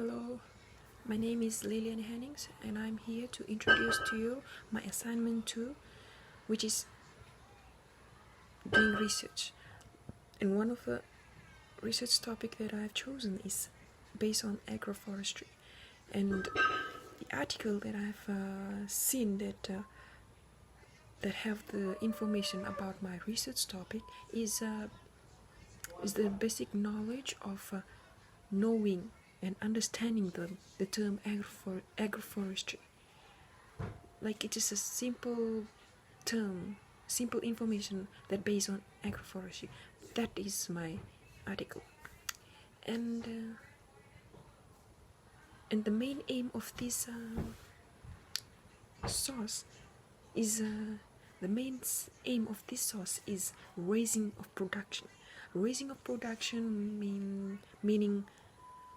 Hello, my name is Lilian Hennings and I'm here to introduce to you my assignment 2, which is doing research. And one of the research topic that I've chosen is based on agroforestry. And the article that I've seen that have the information about my research topic is the basic knowledge of knowing and understanding the term agroforestry. Like it is a simple term, simple information that based on agroforestry. That is my article. And the main aim of this source is raising of production. Raising of production meaning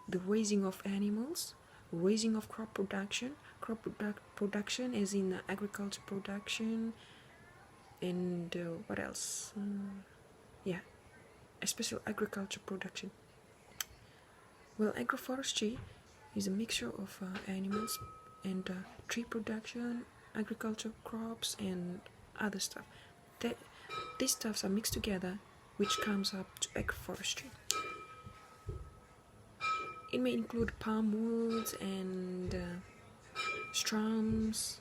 the raising of animals, raising of crop production, production as in agriculture production, and what else? Especially agriculture production. Well, agroforestry is a mixture of animals and tree production, agriculture crops, and other stuff. These stuffs are mixed together, which comes up to agroforestry. It may include palm woods and shrubs,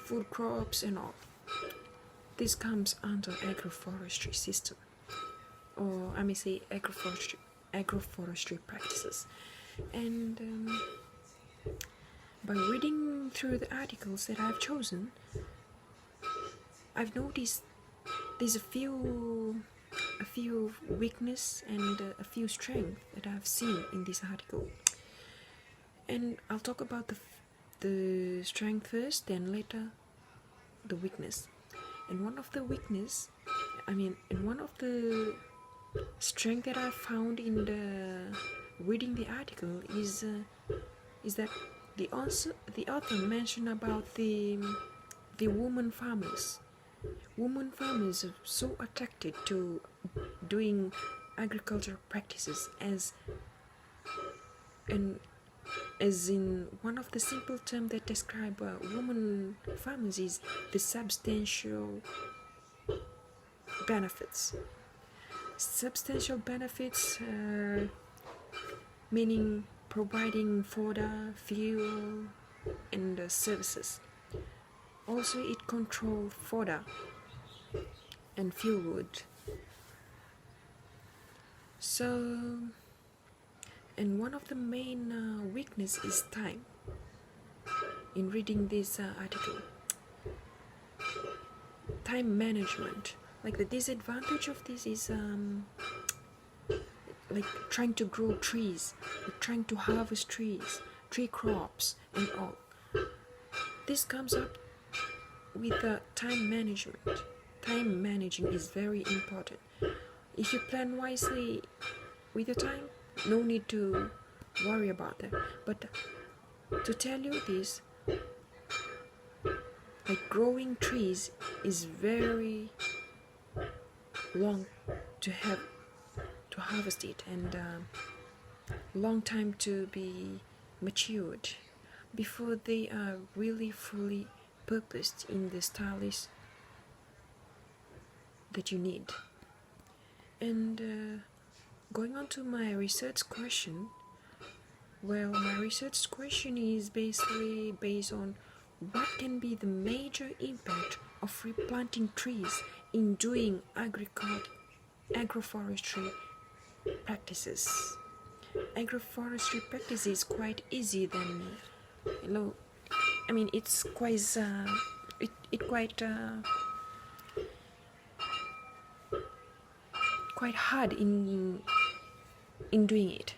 food crops, and all. This comes under agroforestry system, or I may say agroforestry practices. And by reading through the articles that I've chosen, I've noticed there's a few weakness and a few strengths that I've seen in this article. And I'll talk about the strength first, then later the weakness. And one of the strength that I found in reading the article is that the author mentioned about the woman farmers. Women farmers are so attracted to doing agricultural practices as in one of the simple terms that describe women farmers is the substantial benefits. Substantial benefits meaning providing fodder, fuel, and services. Also, it controls fodder and fuel wood. So, and one of the main weakness is time. In reading this article, time management. Like the disadvantage of this is like trying to grow trees, like trying to harvest trees, tree crops, and all. This comes up with time management. Time managing is very important. If you plan wisely with your time, no need to worry about that. But to tell you this, like growing trees is very long to harvest it, and long time to be matured before they are really fully purposed in the stylish that you need. And going on to my research question, well, my research question is basically based on what can be the major impact of replanting trees in doing agroforestry practices. Agroforestry practice is quite easy than, it's quite hard in doing it.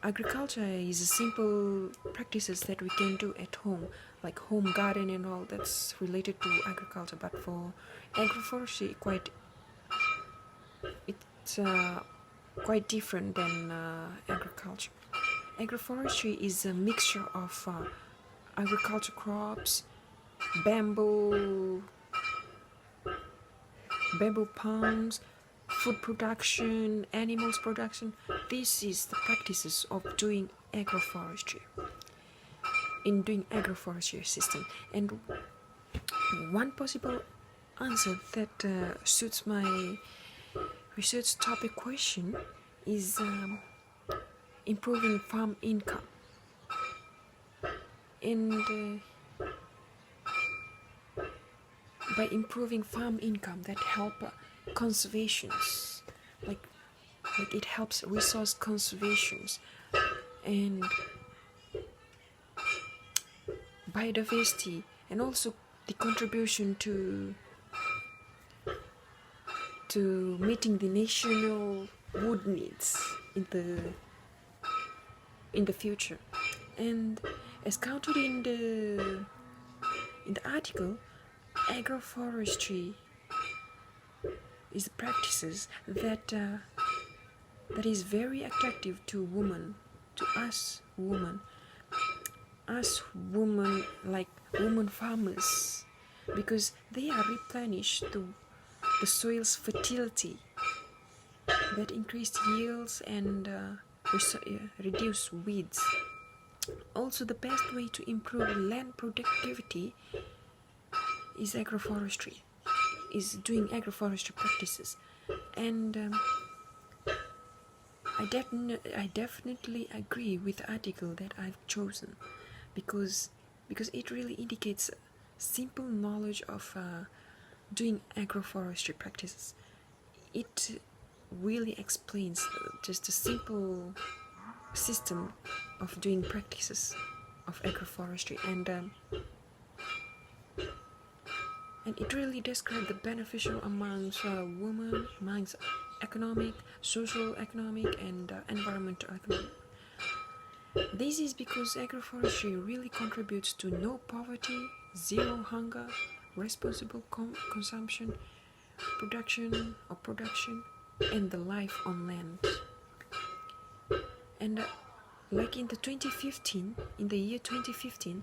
Agriculture is a simple practices that we can do at home, like home garden and all that's related to agriculture. But for agroforestry, it's quite different than agriculture. Agroforestry is a mixture of agriculture crops, bamboo palms, food production, animals production. This is the practices of doing agroforestry, in doing agroforestry system. And one possible answer that suits my research topic question is improving farm income. And by improving farm income, that help conservations, like it helps resource conservations and biodiversity, and also the contribution to meeting the national wood needs in the future. And as counted in the article, agroforestry is practices that is very attractive to women, to us women, like women farmers, because they are replenish the soil's fertility, that increased yields and reduce weeds. Also, the best way to improve land productivity is agroforestry, is doing agroforestry practices. And I definitely agree with the article that I've chosen, because it really indicates simple knowledge of doing agroforestry practices. It really explains just a simple system of doing practices of agroforestry, and it really describes the beneficial amongst women, amongst economic, social economic, and environmental economic. This is because agroforestry really contributes to no poverty, zero hunger, responsible consumption, production, and the life on land. And like in the year 2015,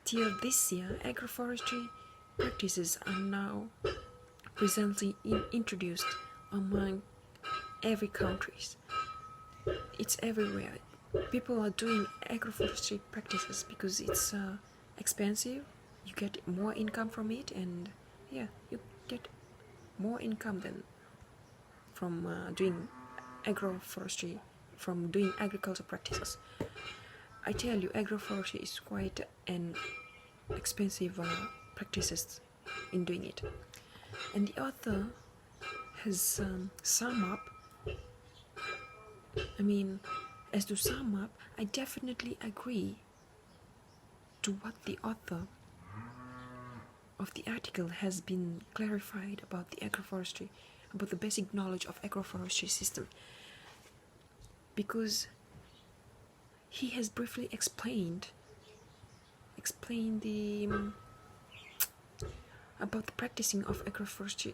till this year, agroforestry practices are now presently introduced among every countries. It's everywhere. People are doing agroforestry practices because it's expensive. You get more income from it, and you get more income than from doing agroforestry, from doing agriculture practices. I tell you, agroforestry is quite an expensive practices in doing it. And the author has sum up. As to sum up, I definitely agree to what the author of the article has been clarified about the agroforestry, about the basic knowledge of agroforestry system, because he has briefly explained the about the practicing of agroforestry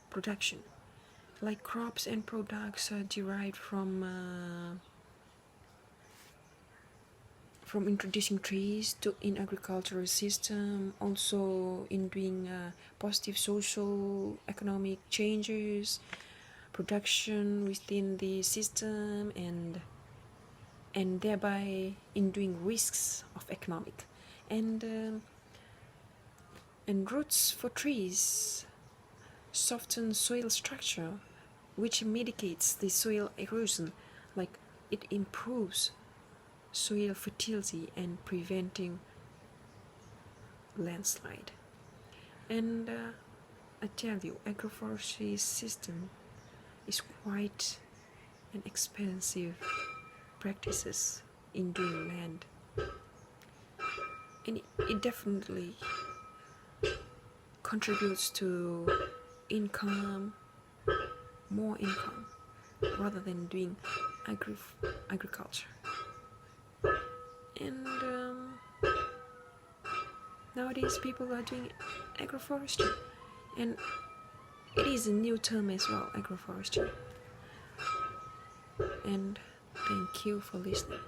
production, like crops and products derived from introducing trees in agricultural system, also in doing positive social economic changes, production within the system, and thereby in doing risks of economic, and roots for trees soften soil structure, which mitigates the soil erosion, like it improves soil fertility and preventing landslide. And I tell you, agroforestry system is quite an expensive practices in doing land, and it definitely contributes to more income rather than doing agriculture. And nowadays people are doing agroforestry, and it is a new term as well, agroforestry. And thank you for listening.